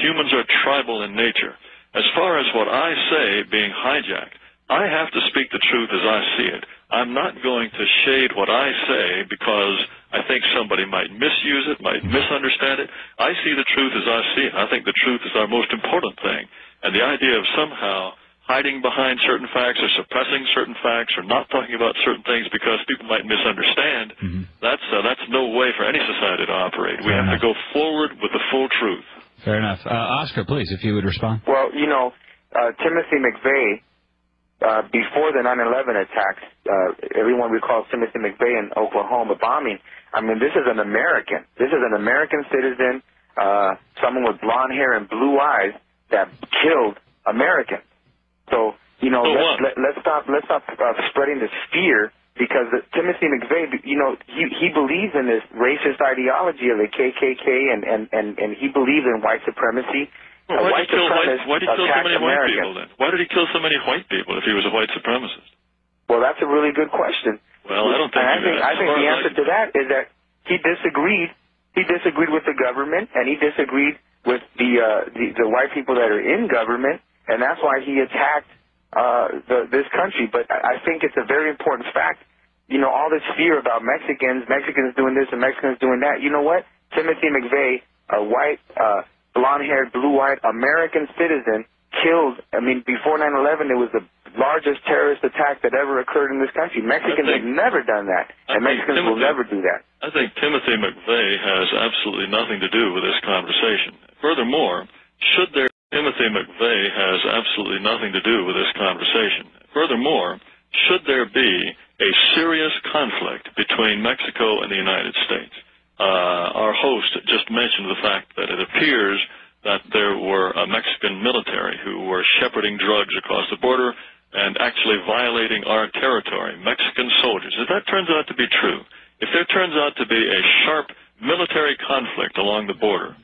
humans are tribal in nature. As far as what I say being hijacked, I have to speak the truth as I see it. I'm not going to shade what I say because I think somebody might misuse it, might misunderstand it. I see the truth as I see it. I think the truth is our most important thing. And the idea of somehow hiding behind certain facts or suppressing certain facts or not talking about certain things because people might misunderstand, that's no way for any society to operate. We have to go forward with the full truth. Fair enough. Oscar, please, if you would respond. Well, you know, Timothy McVeigh, before the 9/11 attacks, everyone recalls Timothy McVeigh in Oklahoma bombing. I mean, this is an American. This is an American citizen, someone with blonde hair and blue eyes that killed Americans. So, you know, let's stop spreading this fear, because Timothy McVeigh, you know, he believes in this racist ideology of the KKK, and he believes in white supremacy. Well, why did he kill so many white people then? Why did he kill so many white people if he was a white supremacist? Well, that's a really good question. Well, I don't think I think the answer to that is that he disagreed. He disagreed with the government, and he disagreed with the white people that are in government, and that's why he attacked this country. But I think it's a very important fact. You know, all this fear about Mexicans doing this and Mexicans doing that. You know what? Timothy McVeigh, a white, blonde-haired, blue-eyed American citizen, killed. I mean, before 9/11, it was the largest terrorist attack that ever occurred in this country. Mexicans have never done that, and Mexicans will never do that. I think Timothy McVeigh has absolutely nothing to do with this conversation. Furthermore, Timothy McVeigh has absolutely nothing to do with this conversation. Furthermore, should there be a serious conflict between Mexico and the United States, our host just mentioned the fact that it appears that there were a Mexican military who were shepherding drugs across the border and actually violating our territory, Mexican soldiers. If that turns out to be true, if there turns out to be a sharp military conflict along the border,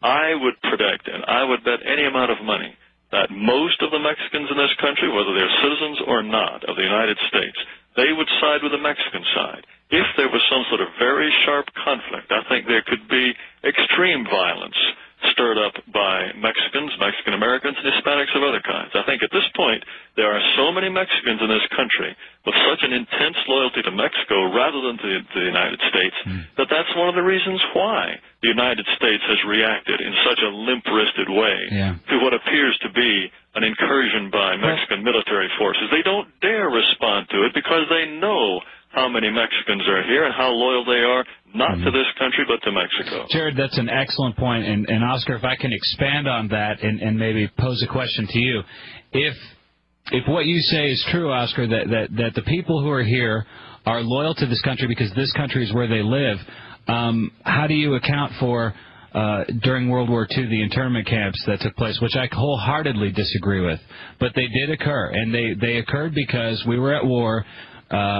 I would predict, and I would bet any amount of money, that most of the Mexicans in this country, whether they're citizens or not of the United States, they would side with the Mexican side. If there was some sort of very sharp conflict, I think there could be extreme violence stirred up by Mexicans, Mexican Americans, and Hispanics of other kinds. I think at this point there are so many Mexicans in this country with such an intense loyalty to Mexico rather than to the United States that that's one of the reasons why the United States has reacted in such a limp-wristed way to what appears to be an incursion by Mexican military forces. They don't dare respond to it because they know how many Mexicans are here and how loyal they are, not to this country, but to Mexico. Jared, that's an excellent point. And Oscar, if I can expand on that and maybe pose a question to you. If what you say is true, Oscar, that the people who are here are loyal to this country because this country is where they live, how do you account for, during World War II, the internment camps that took place, which I wholeheartedly disagree with? But they did occur, and they occurred because we were at war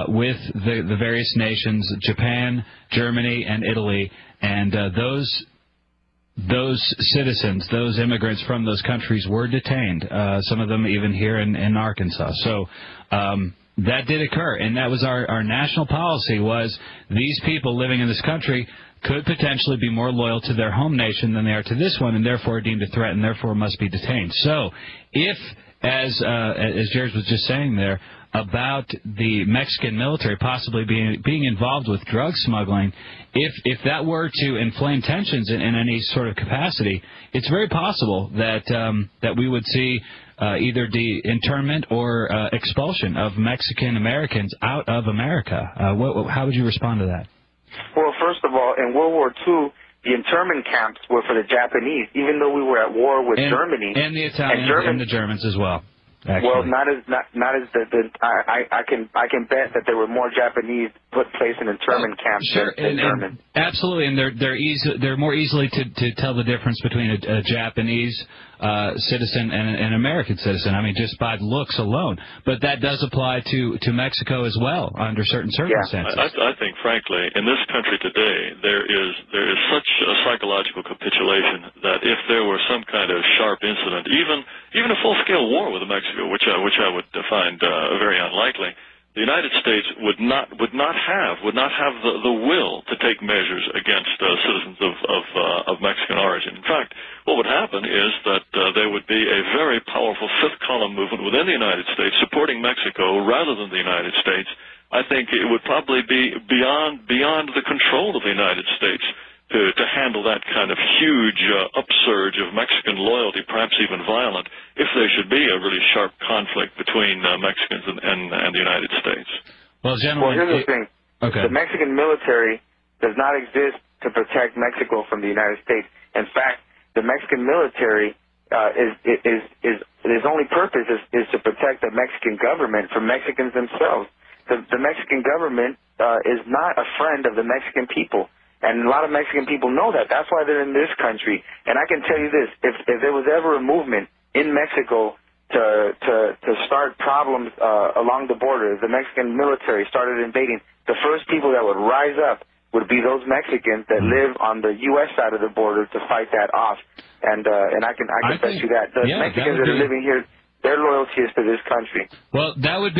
with the various nations, Japan, Germany, and Italy, and those citizens, those immigrants from those countries were detained, some of them even here in Arkansas. So that did occur, and that was our national policy, was these people living in this country could potentially be more loyal to their home nation than they are to this one, and therefore deemed a threat, and therefore must be detained. So if, as Jared was just saying there, about the Mexican military possibly being involved with drug smuggling, if that were to inflame tensions in any sort of capacity, it's very possible that we would see either the internment or expulsion of Mexican Americans out of America. How would you respond to that? Well, first of all, in World War II, the internment camps were for the Japanese, even though we were at war with Germany and the Italians and the Germans as well. Actually. Well, not as I can bet that there were more Japanese put place in internment camps than Germans. Absolutely, and they're more easily to tell the difference between a Japanese citizen and an American citizen. I mean, just by looks alone. But that does apply to Mexico as well under certain circumstances. I think, frankly, in this country today, there is such a psychological capitulation that if there were some kind of sharp incident, even a full-scale war with Mexico, which I would find very unlikely, the United States would not have the will to take measures against citizens of Mexican origin. In fact, what would happen is that there would be a very powerful fifth column movement within the United States supporting Mexico rather than the United States. I think it would probably be beyond the control of the United States to handle that kind of huge upsurge of Mexican loyalty, perhaps even violent, if there should be a really sharp conflict between Mexicans and the United States. Well, gentlemen, here's the thing. Okay. The Mexican military does not exist to protect Mexico from the United States. In fact, the Mexican military its only purpose is to protect the Mexican government from Mexicans themselves. The Mexican government is not a friend of the Mexican people. And a lot of Mexican people know that. That's why they're in this country. And I can tell you this, if there was ever a movement in Mexico to start problems along the border, if the Mexican military started invading, the first people that would rise up would be those Mexicans that live on the U.S. side of the border to fight that off. And I can bet you that. The Mexicans that are living here, their loyalty is to this country. Well, that would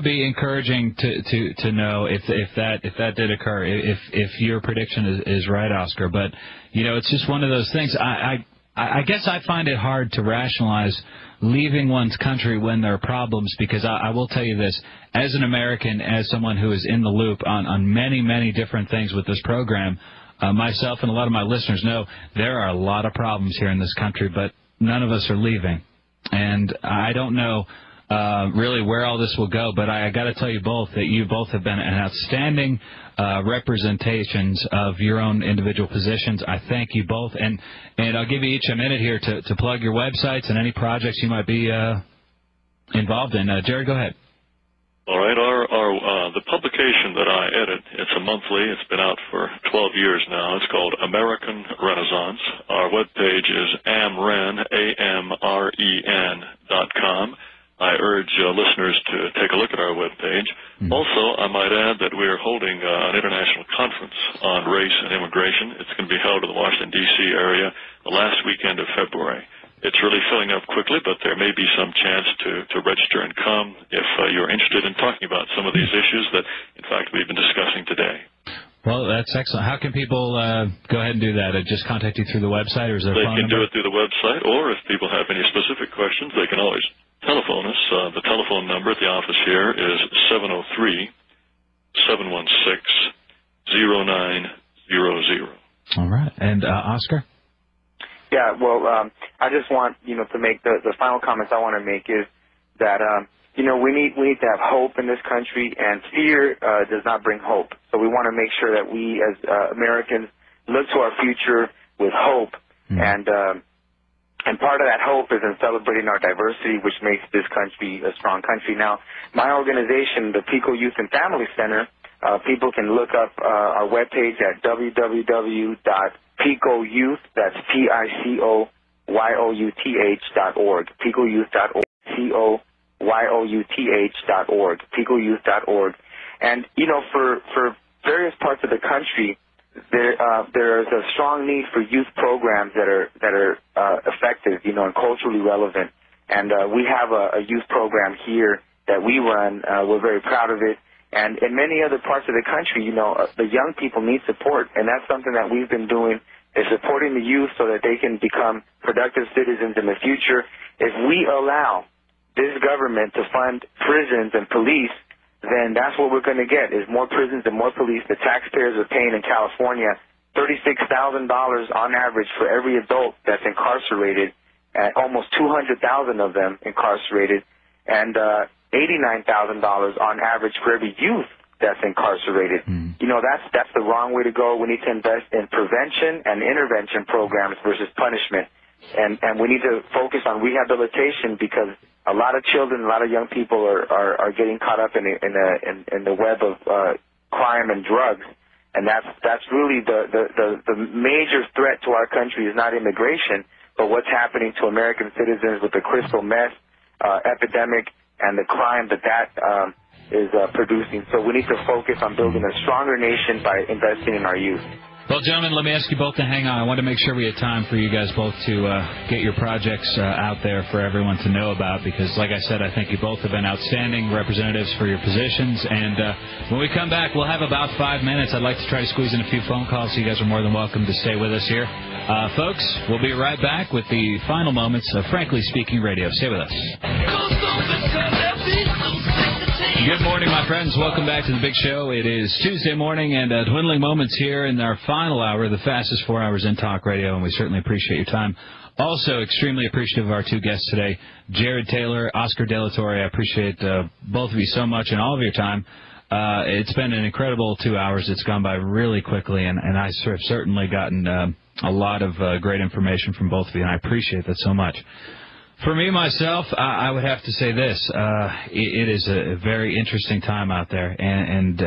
be encouraging to know if that did occur, if your prediction is right, Oscar. But it's just one of those things. I guess I find it hard to rationalize leaving one's country when there are problems, because I will tell you this, as an American, as someone who is in the loop on many different things with this program, myself and a lot of my listeners know there are a lot of problems here in this country, but none of us are leaving. And I don't know really where all this will go, but I got to tell you both that you both have been outstanding representations of your own individual positions. I thank you both, and I'll give you each a minute here to plug your websites and any projects you might be involved in. Jared, go ahead. All right, the publication that I edit, it's a monthly. It's been out for 12 years now. It's called American Renaissance. Our webpage is amren.com. I urge listeners to take a look at our webpage. Also, I might add that we are holding an international conference on race and immigration. It's going to be held in the Washington, D.C. area the last weekend of February. It's really filling up quickly, but there may be some chance to register and come if you're interested in talking about some of these issues that, in fact, we've been discussing today. Well, that's excellent. How can people go ahead and do that? Just contact you through the website, or is there a phone number? They can do it through the website, or if people have any specific questions, they can always telephone us. The telephone number at the office here is 703-716-0900. All right. And Oscar? Yeah, well, I just want, to make the final comments I want to make is that, we need to have hope in this country, and fear does not bring hope. So we want to make sure that we as Americans look to our future with hope, and part of that hope is in celebrating our diversity, which makes this country a strong country. Now, my organization, the Pico Youth and Family Center, people can look up our webpage at www.picoyouth, that's PICOYOUTH.org, picoyouth.org, COYOUTH.org, picoyouth.org. And, for various parts of the country, there is a strong need for youth programs that are effective, and culturally relevant. And we have a youth program here that we run. We're very proud of it. And in many other parts of the country, the young people need support, and that's something that we've been doing, is supporting the youth so that they can become productive citizens in the future. If we allow this government to fund prisons and police, then that's what we're going to get, is more prisons and more police. The taxpayers are paying in California $36,000 on average for every adult that's incarcerated, and almost 200,000 of them incarcerated, and $89,000 on average for every youth that's incarcerated. That's the wrong way to go. We need to invest in prevention and intervention programs versus punishment. And we need to focus on rehabilitation, because a lot of children, a lot of young people are getting caught up in the web of crime and drugs. And that's really the major threat to our country, is not immigration, but what's happening to American citizens with the crystal meth epidemic and the crime that is producing. So we need to focus on building a stronger nation by investing in our youth. Well, gentlemen, let me ask you both to hang on. I want to make sure we had time for you guys both to get your projects out there for everyone to know about because, like I said, I think you both have been outstanding representatives for your positions. And when we come back, we'll have about 5 minutes. I'd like to try to squeeze in a few phone calls, so you guys are more than welcome to stay with us here. Folks, we'll be right back with the final moments of Frankly Speaking Radio. Stay with us. Good morning, my friends. Welcome back to the big show. It is Tuesday morning and dwindling moments here in our final hour, the fastest 4 hours in talk radio, and we certainly appreciate your time. Also, extremely appreciative of our two guests today, Jared Taylor, Oscar De La Torre. I appreciate both of you so much and all of your time. It's been an incredible 2 hours. It's gone by really quickly, and I've certainly gotten a lot of great information from both of you, and I appreciate that so much. For me, myself, I would have to say this. It is a very interesting time out there, and